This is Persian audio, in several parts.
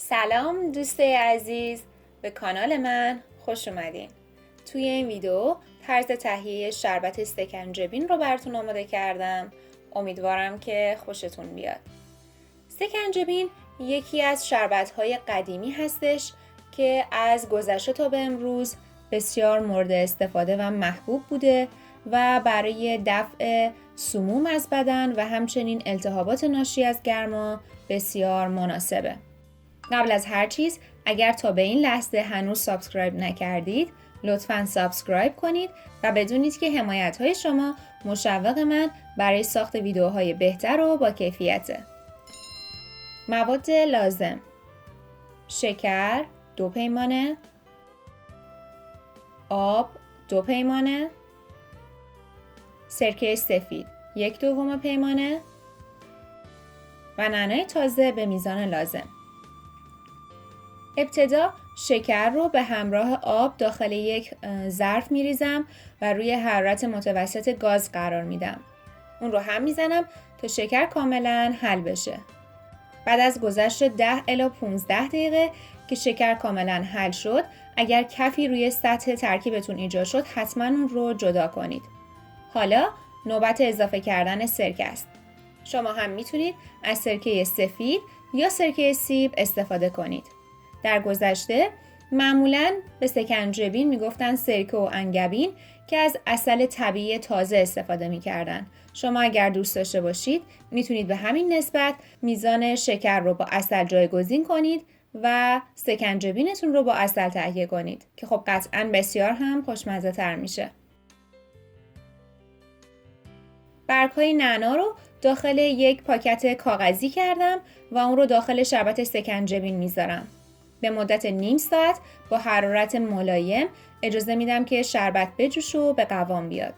سلام دوستای عزیز، به کانال من خوش اومدین. توی این ویدیو طرز تهیه شربت سکنجبین رو براتون آماده کردم. امیدوارم که خوشتون بیاد. سکنجبین یکی از شربت‌های قدیمی هستش که از گذشته تا به امروز بسیار مورد استفاده و محبوب بوده و برای دفع سموم از بدن و همچنین التهابات ناشی از گرما بسیار مناسبه. قبل از هر چیز اگر تا به این لحظه هنوز سابسکرایب نکردید لطفاً سابسکرایب کنید و بدونید که حمایت‌های شما مشوق من برای ساخت ویدیوهای بهتر و با کیفیته. مواد لازم: شکر 2 پیمانه، آب 2 پیمانه، سرکه سفید 1/2 پیمانه و نعنای تازه به میزان لازم. ابتدا شکر رو به همراه آب داخل یک ظرف میریزم و روی حرارت متوسط گاز قرار میدم. اون رو هم میزنم تا شکر کاملا حل بشه. بعد از گذشت 10 الی 15 دقیقه که شکر کاملا حل شد، اگر کفی روی سطح ترکیبتون ایجاد شد حتما اون رو جدا کنید. حالا نوبت اضافه کردن سرکه است. شما هم میتونید از سرکه سفید یا سرکه سیب استفاده کنید. در گذشته معمولاً به سکنجبین میگفتن سرکه و انگبین که از عسل طبیعی تازه استفاده میکردن. شما اگر دوست داشته باشید میتونید به همین نسبت میزان شکر رو با عسل جایگزین کنید و سکنجبینتون رو با عسل تهیه کنید که خب قطعاً بسیار هم خوشمزه تر میشه. برگ‌های نعنا رو داخل یک پاکت کاغذی کردم و اون رو داخل شربت سکنجبین میذارم. به مدت نیم ساعت با حرارت ملایم اجازه میدم که شربت بجوشه و به قوام بیاد.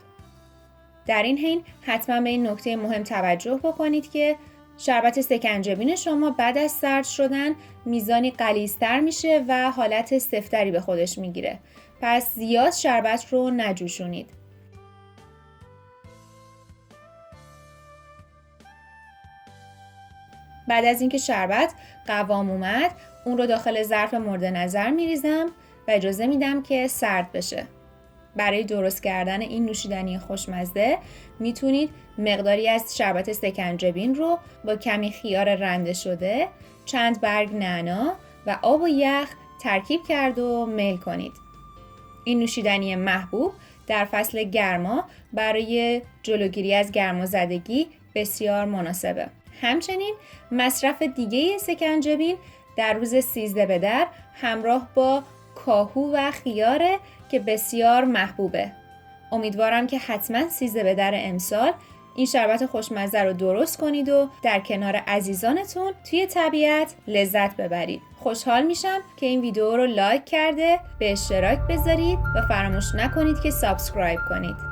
در این حین حتما به این نکته مهم توجه بکنید که شربت سکنجبین شما بعد از سرد شدن میزانی غلیظ‌تر میشه و حالت سفتری به خودش میگیره. پس زیاد شربت رو نجوشونید. بعد از اینکه شربت قوام اومد، اون رو داخل ظرف مورد نظر میریزم و اجازه میدم که سرد بشه. برای درست کردن این نوشیدنی خوشمزه میتونید مقداری از شربت سکنجبین رو با کمی خیار رنده شده، چند برگ نعنا و آب و یخ ترکیب کرد و میل کنید. این نوشیدنی محبوب در فصل گرما برای جلوگیری از گرمازدگی بسیار مناسبه. همچنین مصرف دیگه سکنجبین در روز 13 بدر همراه با کاهو و خیاره که بسیار محبوبه. امیدوارم که حتما 13 بدر امسال این شربت خوشمزه رو درست کنید و در کنار عزیزانتون توی طبیعت لذت ببرید. خوشحال میشم که این ویدیو رو لایک کرده به اشتراک بذارید و فراموش نکنید که سابسکرایب کنید.